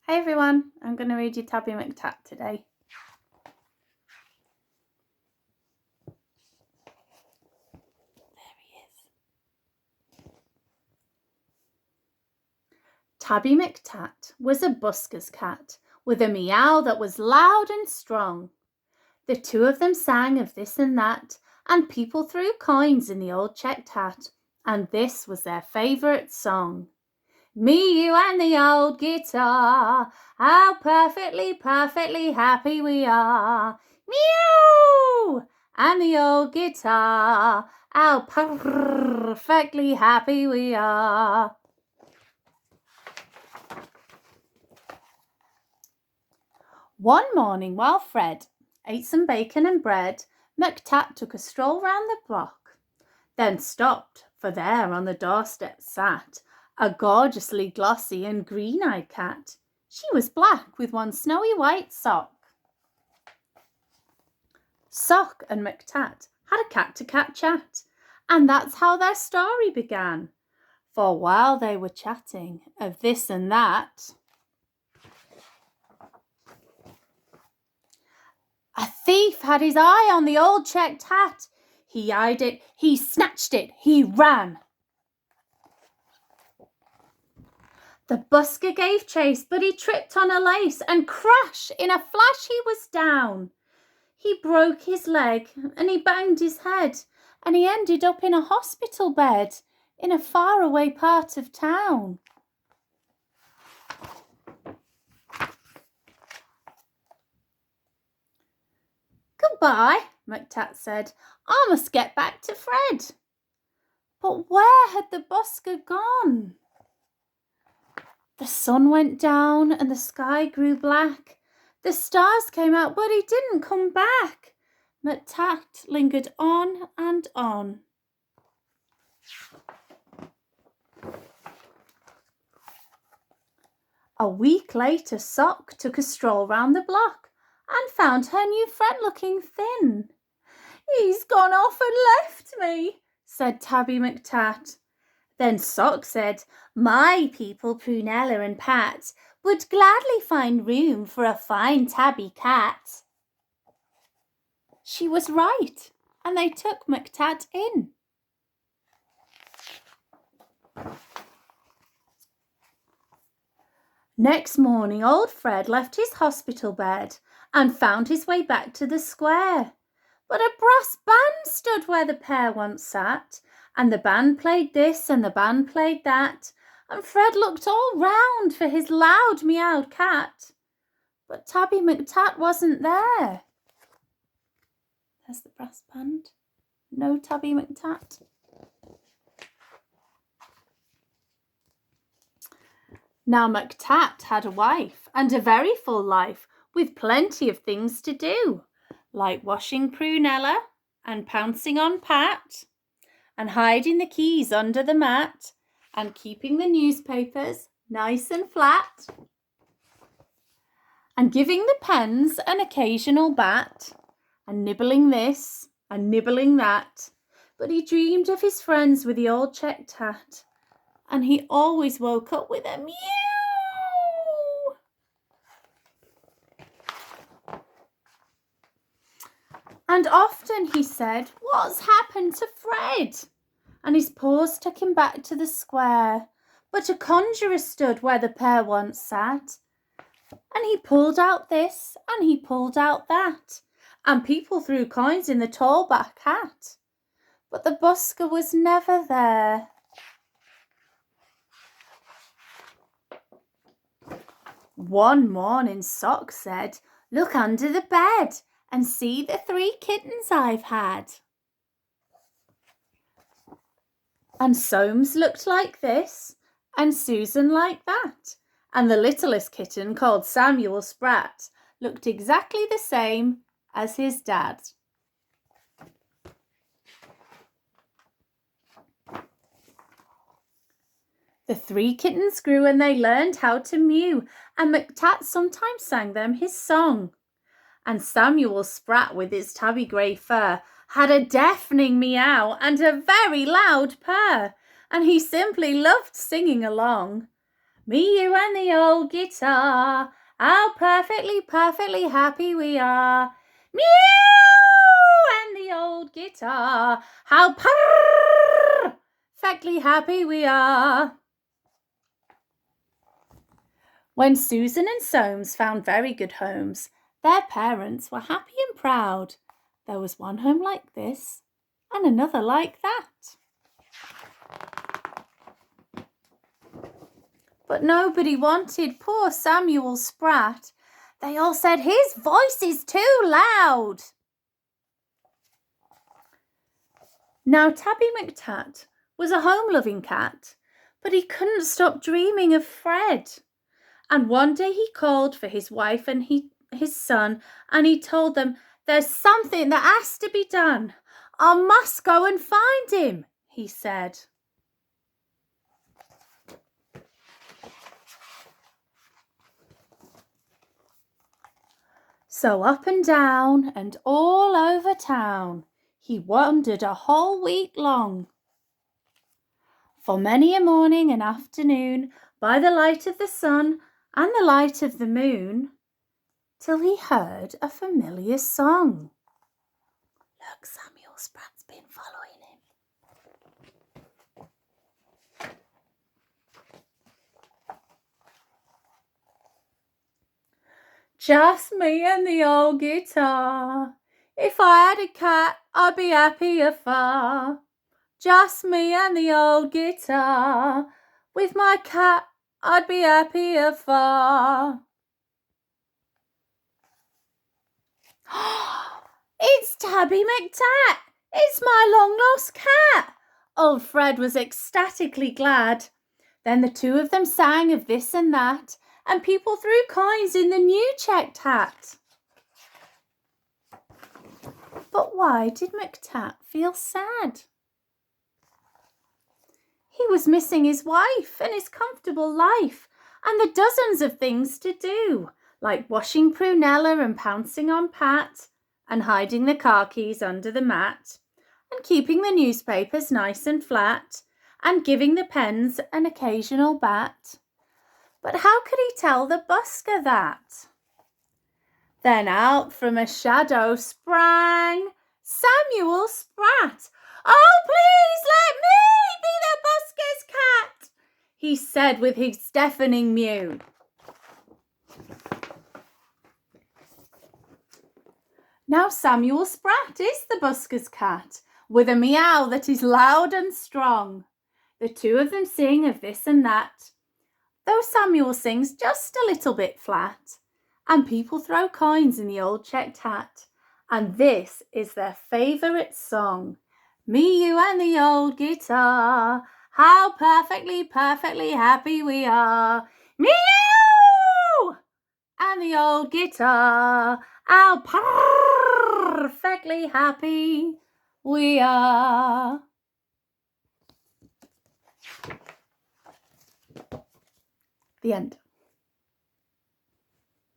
Hi everyone, I'm going to read you Tabby McTat today. There he is. Tabby McTat was a busker's cat with a meow that was loud and strong. The two of them sang of this and that, and people threw coins in the old checked hat, and this was their favourite song. Me, you and the old guitar, how perfectly, perfectly happy we are. Meow! And the old guitar, how perfectly happy we are. One morning while Fred ate some bacon and bread, McTat took a stroll round the block, then stopped, for there on the doorstep sat a gorgeously glossy and green-eyed cat. She was black with one snowy white sock. Sock and McTat had a cat-to-cat chat, and that's how their story began. For while they were chatting of this and that, a thief had his eye on the old checked hat. He eyed it, he snatched it, he ran. The busker gave chase, but he tripped on a lace, and crash, in a flash he was down. He broke his leg, and he banged his head, and he ended up in a hospital bed in a faraway part of town. Goodbye, McTat said. I must get back to Fred. But where had the busker gone? The sun went down and the sky grew black. The stars came out, but he didn't come back. McTat lingered on and on. A week later, Sock took a stroll round the block and found her new friend looking thin. He's gone off and left me, said Tabby McTat. Then Sock said, my people Prunella and Pat would gladly find room for a fine tabby cat. She was right, and they took McTat in. Next morning, old Fred left his hospital bed and found his way back to the square. But a brass band stood where the pair once sat, and the band played this and the band played that, and Fred looked all round for his loud meowed cat. But Tabby McTat wasn't there. There's the brass band. No Tabby McTat. Now McTat had a wife and a very full life with plenty of things to do, like washing Prunella and pouncing on Pat and hiding the keys under the mat and keeping the newspapers nice and flat and giving the pens an occasional bat and nibbling this and nibbling that. But he dreamed of his friends with the old checked hat, and he always woke up with a meow. And often he said, what's happened to Fred? And his paws took him back to the square. But a conjurer stood where the pair once sat, and he pulled out this and he pulled out that, and people threw coins in the tall back hat. But the busker was never there. One morning Sock said, look under the bed and see the 3 kittens I've had. And Soames looked like this, and Susan like that, and the littlest kitten called Samuel Sprat looked exactly the same as his dad. The 3 kittens grew and they learned how to mew, and McTat sometimes sang them his song. And Samuel Sprat with his tabby grey fur had a deafening meow and a very loud purr, and he simply loved singing along. Me, you and the old guitar, how perfectly, perfectly happy we are. Meow! And the old guitar, how perfectly happy we are. When Susan and Soames found very good homes, their parents were happy and proud. There was one home like this and another like that. But nobody wanted poor Samuel Spratt. They all said his voice is too loud. Now Tabby McTat was a home-loving cat, but he couldn't stop dreaming of Fred. And one day he called for his wife and his son, and he told them, "There's something that has to be done. I must go and find him," he said. So up and down and all over town he wandered a whole week long. For many a morning and afternoon, by the light of the sun and the light of the moon, till he heard a familiar song. Look, Samuel Spratt's been following him. Just me and the old guitar. If I had a cat, I'd be happier far. Just me and the old guitar. With my cat, I'd be happier far. It's Tabby McTat! It's my long-lost cat! Old Fred was ecstatically glad. Then the two of them sang of this and that, and people threw coins in the new checked hat. But why did McTat feel sad? He was missing his wife and his comfortable life and the dozens of things to do, like washing Prunella and pouncing on Pat and hiding the car keys under the mat and keeping the newspapers nice and flat and giving the pens an occasional bat. But how could he tell the busker that? Then out from a shadow sprang Samuel Spratt. "Oh, please let me be the busker's cat," he said with his deafening mew. Now Samuel Spratt is the busker's cat, with a meow that is loud and strong. The two of them sing of this and that, though Samuel sings just a little bit flat, and people throw coins in the old checked hat, and this is their favourite song. Me, you and the old guitar, how perfectly, perfectly happy we are. Meow! And the old guitar, how perfectly happy we are. The end.